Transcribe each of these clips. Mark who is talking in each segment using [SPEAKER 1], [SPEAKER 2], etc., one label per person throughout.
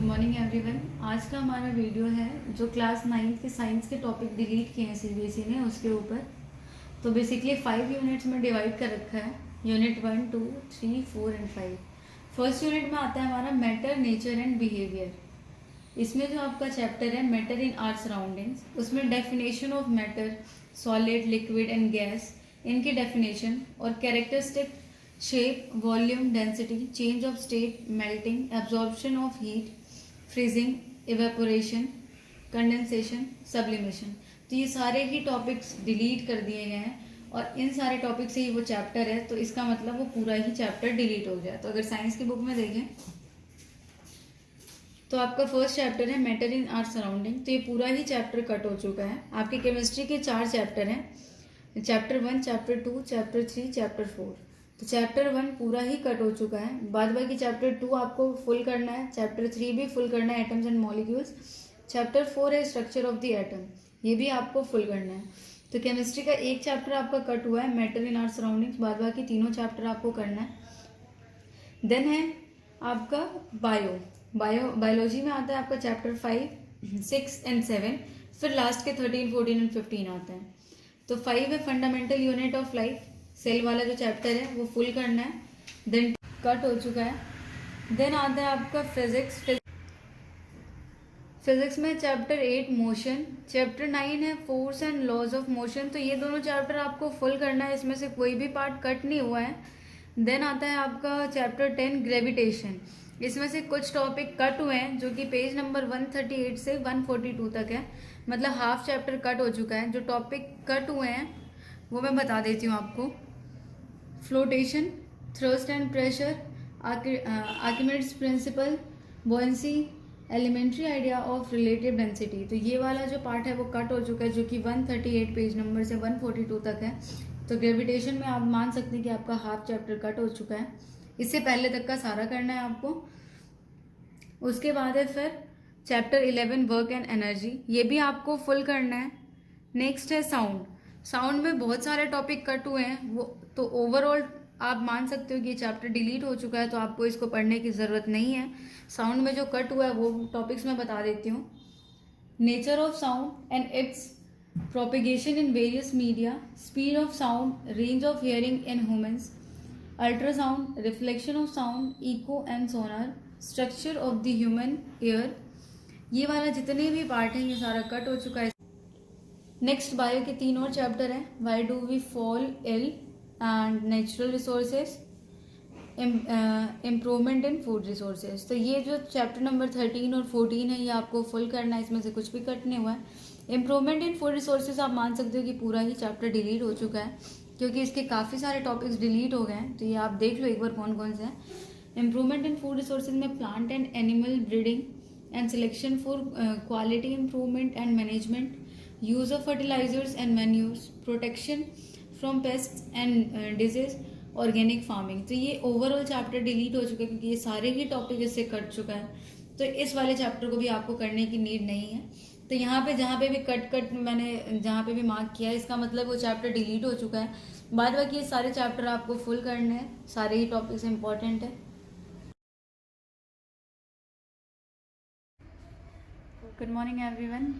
[SPEAKER 1] Morning everyone. आज का हमारा वीडियो है जो क्लास 9th के साइंस के टॉपिक डिलीट किए हैं सीबीएसई ने, उसके ऊपर। तो बेसिकली 5 यूनिट्स में डिवाइड कर रखा है, यूनिट 1, 2, 3, 4 एंड 5। फर्स्ट यूनिट में आता है हमारा मैटर, नेचर एंड बिहेवियर। इसमें जो आपका चैप्टर है मैटर इन आवर सराउंडिंग्स, उसमें definition of matter, solid, liquid and gas, इनकी डेफिनेशन और characteristic, shape, volume, density, change of state, melting, absorption of heat, freezing, evaporation, condensation, sublimation. तो ये सारे ही टॉपिक्स डिलीट कर दिए गए हैं और इन सारे टॉपिक से ही वो चैप्टर है, तो इसका मतलब वो पूरा ही चैप्टर डिलीट हो गया। तो अगर साइंस की बुक में देखें तो आपका फर्स्ट चैप्टर है मैटर इन आवर सराउंडिंग, तो ये पूरा ही चैप्टर कट हो चुका है। आपके केमिस्ट्री के 4 चैप्टर हैं, चैप्टर 1, चैप्टर 2, चैप्टर 3, चैप्टर 4। तो चैप्टर 1 पूरा ही कट हो चुका है। बाद बाकी चैप्टर 2 आपको फुल करना है, चैप्टर 3 भी फुल करना है, एटम्स एंड मॉलिक्यूल्स। चैप्टर 4 है स्ट्रक्चर ऑफ द एटम, ये भी आपको फुल करना है। तो केमिस्ट्री का एक चैप्टर आपका कट हुआ है, मैटर इन आवर सराउंडिंग्स। बाद बाकी तीनों चैप्टर आपको करना है। देन है आपका बायोलॉजी में आता है आपका चैप्टर 5, 6 एंड 7। फिर लास्ट के 13, 14 एंड 15 आते हैं। तो 5 है fundamental unit of life, cell वाला जो चैप्टर है वो फुल करना है, देन कट हो चुका है। देन आता है आपका फिजिक्स में चैप्टर 8 मोशन, चैप्टर 9 है force and laws of motion. तो ये दोनों चैप्टर आपको फुल करना है, इसमें से कोई भी पार्ट कट नहीं हुआ है। देन आता है आपका चैप्टर 10 ग्रेविटेशन, इसमें से कुछ टॉपिक कट हुए हैं जो कि पेज नंबर 138 से 142 तक है, मतलब हाफ चैप्टर कट हो चुका है। जो टॉपिक कट हुए हैं वो मैं बता देती हूँ आपको। Flotation, thrust and pressure, Archimedes principle, buoyancy, elementary idea of relative density. तो ये वाला जो पार्ट है वो कट हो चुका है, जो कि 138 पेज नंबर से 142 तक है। तो ग्रेविटेशन में आप मान सकते हैं कि आपका हाफ चैप्टर कट हो चुका है। इससे पहले तक का सारा करना है आपको। उसके बाद है फिर चैप्टर 11 वर्क एंड एनर्जी, ये भी आपको फुल करना है। नेक्स्ट है साउंड। साउंड में बहुत सारे टॉपिक कट हुए हैं, वो तो ओवरऑल आप मान सकते हो कि ये चैप्टर डिलीट हो चुका है, तो आपको इसको पढ़ने की ज़रूरत नहीं है। साउंड में जो कट हुआ है वो टॉपिक्स मैं बता देती हूँ। Nature of sound and its propagation in various media, speed of sound, range of hearing in humans, ultrasound, reflection of sound, echo and sonar, structure of the human ear. ये वाला जितने भी पार्ट हैं ये सारा कट हो चुका है। नेक्स्ट बायो के 3 और चैप्टर हैं, why do we fall ill and natural resources, improvement in food resources. तो ये जो चैप्टर नंबर 13 और 14 है ये आपको फुल करना है, इसमें से कुछ भी कट नहीं हुआ है। इम्प्रूवमेंट इन फूड रिसोर्सेज आप मान सकते हो कि पूरा ही चैप्टर डिलीट हो चुका है, क्योंकि इसके काफ़ी सारे टॉपिक्स डिलीट हो गए हैं। तो ये आप देख लो एक बार कौन कौन से हैं। इम्प्रूवमेंट इन फूड रिसोर्सेज में plant and animal breeding and selection for quality improvement and management, use of fertilizers and manures, protection from pests and disease, organic farming. तो ये ओवरऑल चैप्टर डिलीट हो चुका है, क्योंकि ये सारे ही टॉपिक इससे कट चुका है। तो इस वाले चैप्टर को भी आपको करने की नीड नहीं है। तो यहाँ पे जहाँ पे भी कट मैंने जहाँ पे भी मार्क किया है, इसका मतलब वो चैप्टर डिलीट हो चुका है। बाद बाकी ये सारे चैप्टर आपको फुल करने हैं, सारे ही टॉपिक्स इंपॉर्टेंट है। Good morning everyone.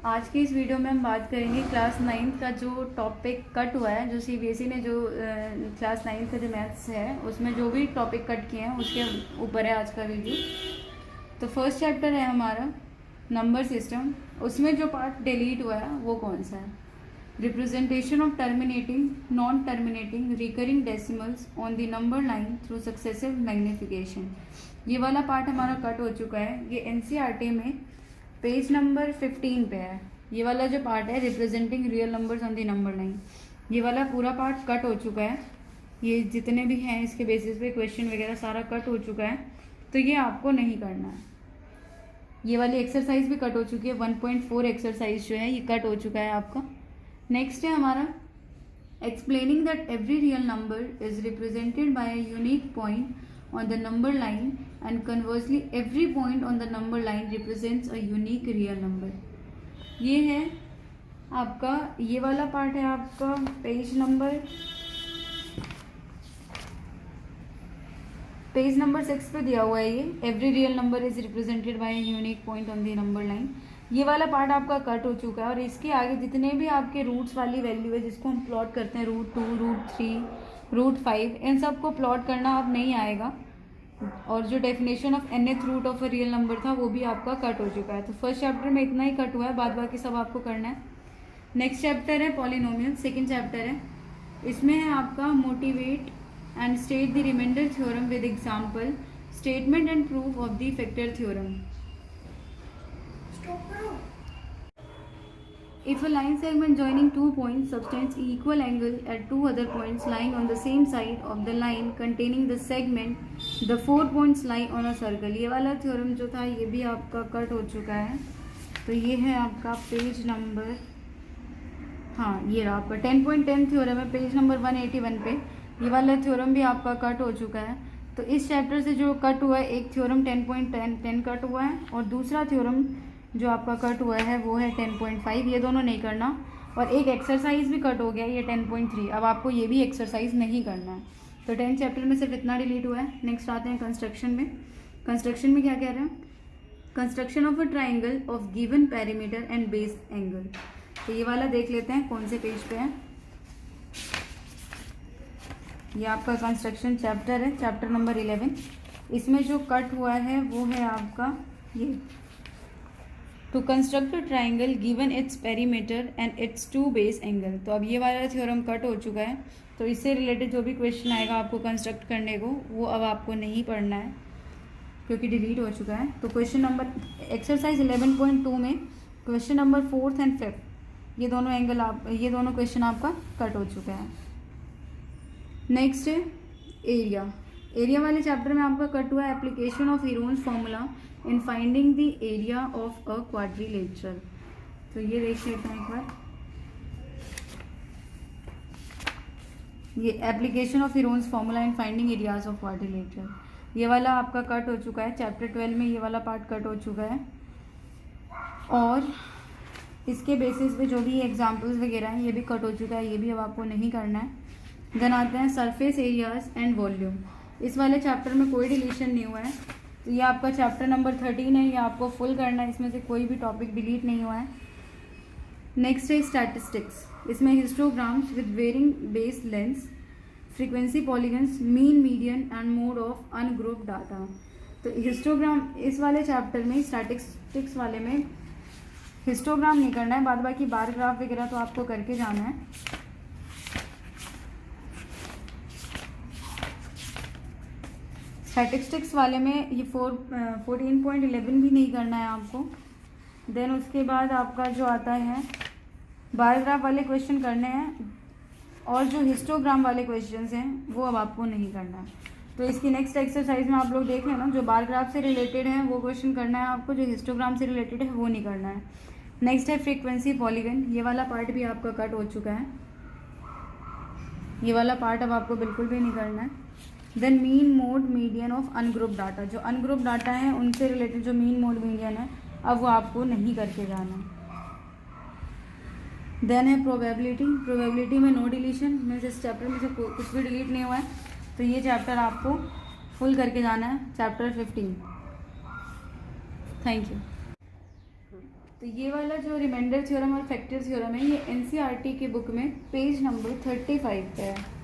[SPEAKER 1] आज की इस वीडियो में हम बात करेंगे क्लास 9th का जो टॉपिक कट हुआ है, जो सीबीएसई ने जो क्लास 9th का जो मैथ्स है उसमें जो भी टॉपिक कट किए हैं उसके ऊपर है आज का वीडियो। तो फर्स्ट चैप्टर है हमारा नंबर सिस्टम, उसमें जो पार्ट डिलीट हुआ है वो कौन सा है? Representation of terminating, non terminating, recurring decimals on the number line through successive magnification. ये वाला पार्ट हमारा कट हो चुका है। ये एनसीईआरटी में पेज नंबर 15 पे है। ये वाला जो पार्ट है representing real numbers on the number line, ये वाला पूरा पार्ट कट हो चुका है। ये जितने भी हैं इसके बेसिस पे क्वेश्चन वगैरह सारा कट हो चुका है, तो ये आपको नहीं करना है। ये वाली एक्सरसाइज भी कट हो चुकी है, 1.4 एक्सरसाइज जो है ये कट हो चुका है आपका। नेक्स्ट है हमारा explaining that every real number is represented by a unique point on the number line and conversely every point on the number line represents a unique real number। ये है आपका, ये वाला पार्ट है आपका पेज नंबर पेज नंबर 6 पे दिया हुआ है ये, every real number is represented by unique point on the number line. ये वाला पार्ट आपका कट हो चुका है और इसके आगे जितने भी आपके रूट्स वाली वैल्यू है जिसको हम प्लॉट करते हैं √2, √3, √5, इन सब को प्लॉट करना अब नहीं आएगा। और जो definition of nth root of a real number था वो भी आपका कट हो चुका है। तो फर्स्ट चैप्टर में इतना ही कट हुआ है, बाद बाकी सब आपको करना है। नेक्स्ट चैप्टर है पॉलिनोमियल, सेकेंड चैप्टर है। इसमें है आपका motivate and state the remainder theorem with example, statement and proof of the factor theorem. If a line segment joining 2 points subtends equal angle at 2 other points lying on the same side of the line containing the segment, the 4 points lie on a circle। ये वाला theorem जो था ये भी आपका cut हो चुका है। तो ये है आपका पेज नंबर, हाँ ये रहा आपका 10.10 थ्योरम है, पेज नंबर 181 पे। ये वाला थ्योरम भी आपका कट हो चुका है। तो इस चैप्टर से जो कट हुआ है, एक थ्योरम 10.10 कट हुआ है और दूसरा थ्योरम जो आपका कट हुआ है वो है 10.5। ये दोनों नहीं करना। और एक एक्सरसाइज भी कट हो गया, ये 10.3। अब आपको ये भी एक्सरसाइज नहीं करना है। तो 10 चैप्टर में सिर्फ इतना डिलीट हुआ है। नेक्स्ट आते हैं कंस्ट्रक्शन में। कंस्ट्रक्शन में क्या कह रहे हैं? Construction of a triangle of given perimeter and base angle. तो ये वाला देख लेते हैं कौन से पेज पे है। ये आपका कंस्ट्रक्शन चैप्टर है, चैप्टर नंबर 11। इसमें जो कट हुआ है वो है आपका ये, to construct a triangle given its perimeter and its 2 base angle. तो अब ये वाला थ्योरम कट हो चुका है। तो इससे रिलेटेड जो भी क्वेश्चन आएगा आपको कंस्ट्रक्ट करने को, वो अब आपको नहीं पढ़ना है क्योंकि डिलीट हो चुका है। तो क्वेश्चन नंबर एक्सरसाइज 11.2 में question number 4th and 5th ये दोनों एंगल ये दोनों क्वेश्चन आपका कट हो चुका है। नेक्स्ट है एरिया। एरिया वाले चैप्टर में आपका कट हुआ है application of Heron's formula in finding the area of a quadrilateral. तो ये देख लेते हैं एक बार। ये application of Heron's formula in finding areas of quadrilateral ये वाला आपका कट हो चुका है। चैप्टर 12 में ये वाला पार्ट कट हो चुका है और इसके बेसिस पे जो भी एग्जाम्पल्स वगैरह हैं ये भी कट हो चुका है। ये भी अब आपको नहीं करना है। देन आते हैं सरफेस एरियाज एंड वॉल्यूम। इस वाले चैप्टर में कोई डिलीशन नहीं हुआ है। तो ये आपका चैप्टर नंबर 13 है, ये आपको फुल करना है। इसमें से कोई भी टॉपिक डिलीट नहीं हुआ है। नेक्स्ट है स्टैटिस्टिक्स। इसमें histograms with varying base lengths, frequency polygons, mean, median and mode of ungroup data. तो हिस्टोग्राम इस वाले चैप्टर में, स्टैटिस्टिक्स वाले में हिस्टोग्राम नहीं करना है, बाद बाकी बार ग्राफ वगैरह तो आपको करके जाना है। स्टैटिस्टिक्स वाले में ये 14.11 भी नहीं करना है आपको। देन उसके बाद आपका जो आता है बार ग्राफ वाले क्वेश्चन करने हैं और जो हिस्टोग्राम वाले क्वेश्चंस हैं वो अब आपको नहीं करना है। तो इसकी नेक्स्ट एक्सरसाइज में आप लोग देख लेना, जो बार ग्राफ से रिलेटेड है वो क्वेश्चन करना है आपको, जो हिस्टोग्राम से रिलेटेड है वो नहीं करना है। नेक्स्ट है फ्रीक्वेंसी पॉलीगन। ये वाला पार्ट भी आपका कट हो चुका है। ये वाला पार्ट अब आपको बिल्कुल भी नहीं करना है। Then mean, mode, median of ungroup data. जो अनग्रुप डाटा है उनसे रिलेटेड जो मीन, मोड, मीडियन है अब वो आपको नहीं करके जाना है। देन है प्रोबेबिलिटी। प्रोबेबिलिटी में नो डिलीशन, में से इस चैप्टर में से कुछ भी डिलीट नहीं हुआ है। तो ये चैप्टर आपको फुल करके जाना है, चैप्टर 15। Thank you. तो ये वाला जो रिमाइंडर थ्योरम और फैक्टर थ्योरम है ये NCERT की बुक में पेज नंबर 35 पे है।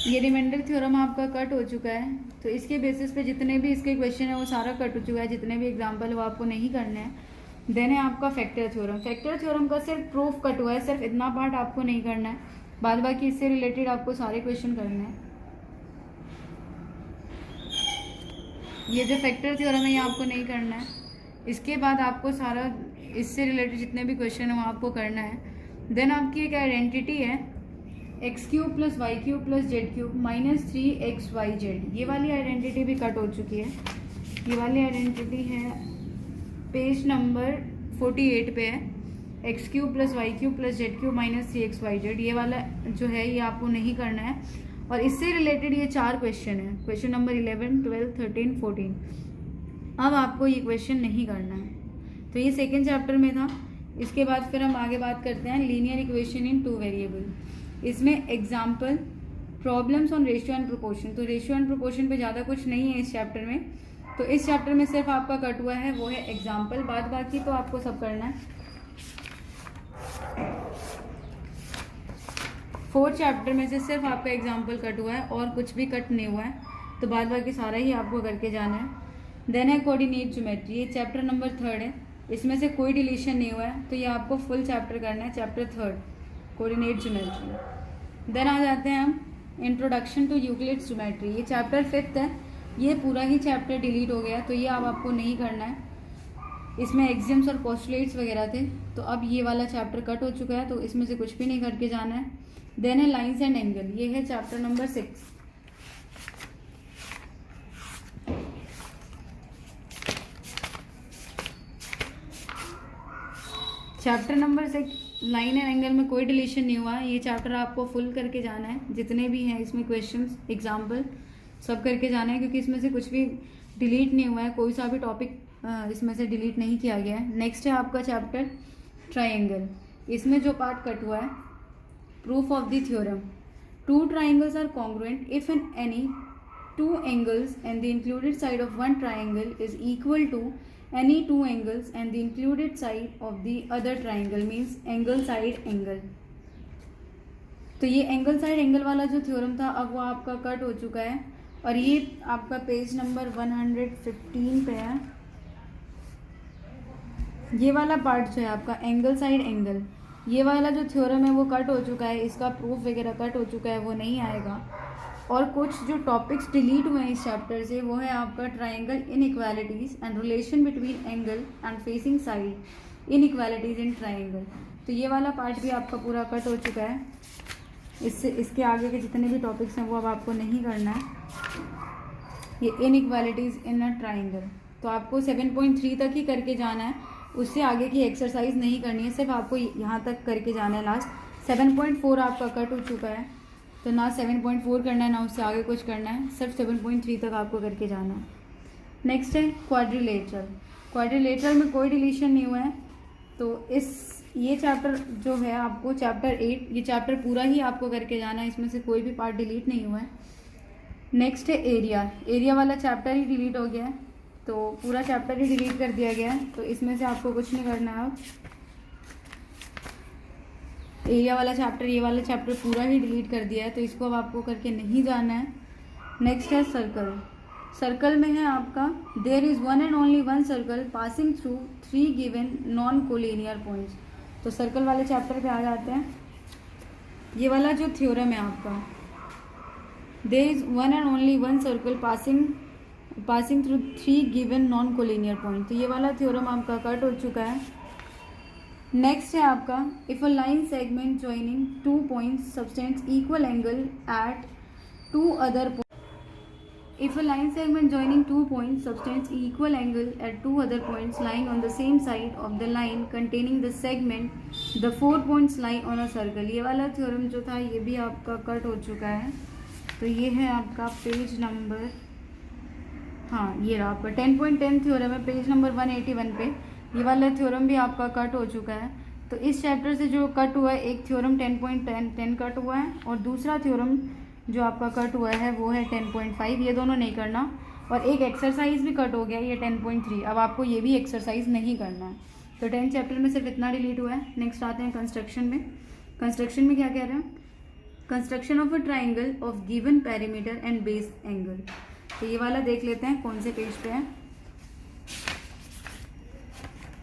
[SPEAKER 1] ये रिमाइंडर थ्योरम आपका कट हो चुका है। तो इसके बेसिस पे जितने भी इसके क्वेश्चन है वो सारा कट हो चुका है, जितने भी एग्जाम्पल वो आपको नहीं करने हैं। देन है आपका फैक्टर थ्योरम। फैक्टर थ्योरम का सिर्फ प्रूफ कट हुआ है, सिर्फ इतना पार्ट आपको नहीं करना है, बाद बाकी इससे रिलेटेड आपको सारे क्वेश्चन करने हैं। ये जो फैक्टर थ्योरम है ये आपको नहीं करना है। इसके बाद आपको सारा इससे रिलेटेड जितने भी क्वेश्चन है वो आपको करना है। देन आपकी एक आइडेंटिटी है x³ + y³ + z³ - 3xyz। ये वाली आइडेंटिटी भी कट हो चुकी है। ये वाली आइडेंटिटी है पेज नंबर 48 पे है। x³ + y³ + z³ - 3xyz ये वाला जो है ये आपको नहीं करना है। और इससे रिलेटेड ये 4 क्वेश्चन है, क्वेश्चन नंबर 11, 12, 13, 14। अब आपको ये क्वेश्चन नहीं करना है। तो ये सेकेंड चैप्टर में था। इसके बाद फिर हम आगे बात करते हैं लीनियर इक्वेशन इन 2 वेरिएबल। इसमें example problems on ratio and proportion. तो रेशियो एंड प्रोपोर्शन पे ज़्यादा कुछ नहीं है इस चैप्टर में, तो इस चैप्टर में सिर्फ आपका कट हुआ है वो है एग्जाम्पल, बाद बाकी तो आपको सब करना है। 4 चैप्टर में से सिर्फ आपका एग्जाम्पल कट हुआ है और कुछ भी कट नहीं हुआ है, तो बाद बाकी सारा ही आपको करके जाना है। देन है कोऑर्डिनेट ज्योमेट्री, ये चैप्टर नंबर 3 है, इसमें से कोई डिलीशन नहीं हुआ है, तो ये आपको फुल चैप्टर करना है, चैप्टर 3 कोऑर्डिनेट ज्योमेट्री। देन आ जाते हैं हम इंट्रोडक्शन टू यूक्लिड्स ज्योमेट्री, ये चैप्टर 5 है, ये पूरा ही चैप्टर डिलीट हो गया, तो ये अब आपको नहीं करना है। इसमें एग्जाम्स और पोस्टुलेट्स वगैरह थे, तो अब ये वाला चैप्टर कट हो चुका है, तो इसमें से कुछ भी नहीं करके जाना है। देन है लाइंस एंड एंगल, ये है chapter number 6। Chapter number 6 line and angle में कोई डिलीशन नहीं हुआ है, ये चैप्टर आपको फुल करके जाना है, जितने भी हैं इसमें क्वेश्चंस एग्जाम्पल सब करके जाना है, क्योंकि इसमें से कुछ भी डिलीट नहीं हुआ है, कोई सा भी टॉपिक इसमें से डिलीट नहीं किया गया है। नेक्स्ट है आपका चैप्टर ट्राइंगल, इसमें जो पार्ट कट हुआ है proof of the theorem, 2 triangles are congruent if in any 2 angles and the included side of one triangle is equal to any 2 angles and the included side of the other triangle, means angle side angle। तो ये angle side angle वाला जो theorem था अब वो आपका cut हो चुका है, और ये आपका पेज नंबर 115 पे है। ये वाला पार्ट जो है आपका एंगल साइड एंगल, ये वाला जो थ्योरम है वो कट हो चुका है, इसका प्रूफ वगैरह कट हो चुका है, वो नहीं आएगा। और कुछ जो टॉपिक्स डिलीट हुए हैं इस चैप्टर से वो है आपका triangle inequalities and relation between angle and facing side inequalities in triangle, तो ये वाला पार्ट भी आपका पूरा कट हो चुका है। इसके आगे के जितने भी टॉपिक्स हैं वो अब आपको नहीं करना है। ये इनइक्वालिटीज़ इन अ ट्राइंगल, तो आपको 7.3 तक ही करके जाना है, उससे आगे की एक्सरसाइज नहीं करनी है, सिर्फ आपको यहाँ तक करके जाना है लास्ट। 7.4 आपका कट हो चुका है, तो ना 7.4 करना है ना उससे आगे कुछ करना है, सिर्फ 7.3 तक आपको करके जाना है। नेक्स्ट है क्वाड्रिलेटरल, क्वाड्रिलेटरल में कोई डिलीशन नहीं हुआ है, तो ये चैप्टर जो है आपको चैप्टर 8, ये चैप्टर पूरा ही आपको करके जाना है, इसमें से कोई भी पार्ट डिलीट नहीं हुआ है। नेक्स्ट है एरिया, एरिया वाला चैप्टर ही डिलीट हो गया है, तो पूरा चैप्टर ही डिलीट कर दिया गया है, तो इसमें से आपको कुछ नहीं करना है। अब एरिया वाला चैप्टर, ये वाला चैप्टर पूरा ही डिलीट कर दिया है, तो इसको अब आपको करके नहीं जाना है। नेक्स्ट है सर्कल, सर्कल में है आपका there is one and only one circle passing through 3 given non collinear points, तो सर्कल वाले चैप्टर पे आ जाते हैं। ये वाला जो थ्योरम है आपका there is one and only one circle passing through 3 given non collinear point, तो ये वाला थ्योरम आपका कट हो चुका है। नेक्स्ट है आपका if a line segment joining 2 points subtends equal angle at 2 other if a line segment joining 2 points subtends equal angle at 2 other points lying on the same side of the line containing the segment, the 4 points lie on a circle, ये वाला theorem जो था ये भी आपका cut हो चुका है, तो ये है आपका पेज नंबर, हाँ ये रहा आपका 10.10 थ्योरम है, पेज नंबर 181 पे ये वाला थ्योरम भी आपका कट हो चुका है। तो इस चैप्टर से जो कट हुआ है, एक थ्योरम 10.10 कट हुआ है और दूसरा थ्योरम जो आपका कट हुआ है वो है 10.5, ये दोनों नहीं करना, और एक एक्सरसाइज भी कट हो गया ये 10.3, अब आपको ये भी एक्सरसाइज नहीं करना है। तो 10 चैप्टर में सिर्फ इतना डिलीट हुआ है। नेक्स्ट आते हैं कंस्ट्रक्शन में। कंस्ट्रक्शन में क्या कह रहे हैं, construction of a triangle of given perimeter and base angle, तो ये वाला देख लेते हैं कौन से पेज पे है।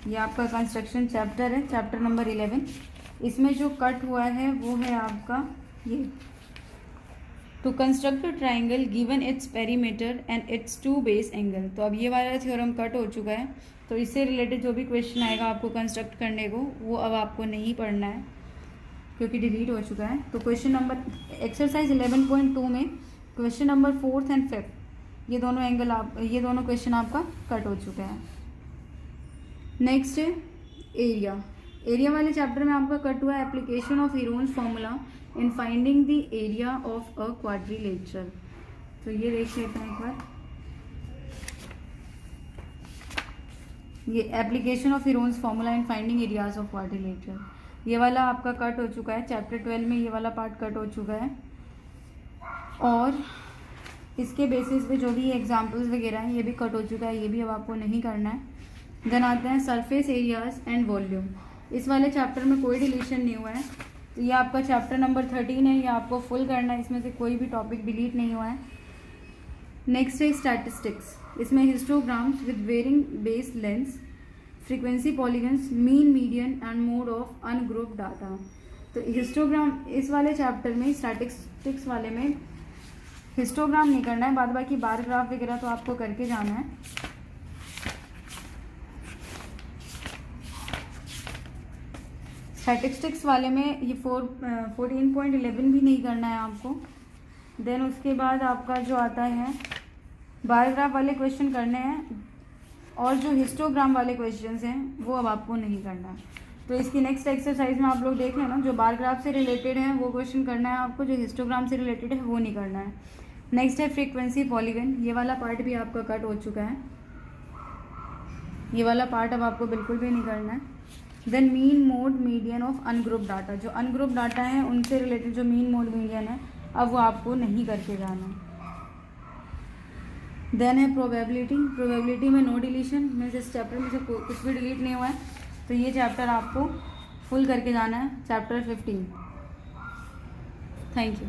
[SPEAKER 1] ये आपका कंस्ट्रक्शन चैप्टर है, चैप्टर नंबर 11, इसमें जो कट हुआ है वो है आपका ये, to construct a triangle given its perimeter and its 2 base angle, तो अब ये वाला थ्योरम कट हो चुका है, तो इससे रिलेटेड जो भी क्वेश्चन आएगा आपको कंस्ट्रक्ट करने को वो अब आपको नहीं पढ़ना है क्योंकि डिलीट हो चुका है। तो क्वेश्चन नंबर एक्सरसाइज 11.2 में question number 4th and 5th ये दोनों क्वेश्चन आपका कट हो चुका है। नेक्स्ट है एरिया, एरिया वाले चैप्टर में आपका कट हुआ है application of Heron's formula in finding the area of a quadrilateral, तो ये देख लेते हैं एक बार। ये application of Heron's formula in finding areas of quadrilateral, ये वाला आपका कट हो चुका है, चैप्टर 12 में ये वाला पार्ट कट हो चुका है। और इसके बेसिस पे जो भी एग्जांपल्स वगैरह हैं ये भी कट हो चुका है, ये भी अब आपको नहीं करना है। देन आते हैं सरफेस एरियाज एंड वॉल्यूम। इस वाले चैप्टर में कोई डिलीशन नहीं हुआ है, तो ये आपका चैप्टर नंबर 13 है, ये आपको फुल करना है, इसमें से कोई भी टॉपिक डिलीट नहीं हुआ है। नेक्स्ट है स्टैटिस्टिक्स, इसमें histograms with varying base length, frequency polygons, mean median and mode of ungroup data. तो हिस्टोग्राम इस वाले चैप्टर में, स्टैटिस्टिक्स वाले में हिस्टोग्राम नहीं करना है, बाद बाकी बार ग्राफ वगैरह तो आपको करके जाना है। स्टैटिस्टिक्स वाले में ये 14.11 भी नहीं करना है आपको। देन उसके बाद आपका जो आता है बार ग्राफ वाले क्वेश्चन करने हैं, और जो हिस्टोग्राम वाले क्वेश्चंस हैं वो अब आपको नहीं करना है। तो इसकी नेक्स्ट एक्सरसाइज में आप लोग देख लेना, जो बार ग्राफ से रिलेटेड है वो क्वेश्चन करना है आपको, जो हिस्टोग्राम से रिलेटेड है वो नहीं करना है। नेक्स्ट है फ्रीक्वेंसी पॉलीगन, ये वाला पार्ट भी आपका कट हो चुका है, ये वाला पार्ट अब आपको बिल्कुल भी नहीं करना है। Then mean mode median of ungroup data, जो अनग्रुप डाटा है उनसे रिलेटेड जो मीन मोड मीडियन है अब वो आपको नहीं करके जाना है। देन है प्रोबेबिलिटी में नो डिलीशन, में इस चैप्टर में से कुछ भी डिलीट नहीं हुआ है, तो ये चैप्टर आपको फुल करके जाना है, चैप्टर 15। Thank you.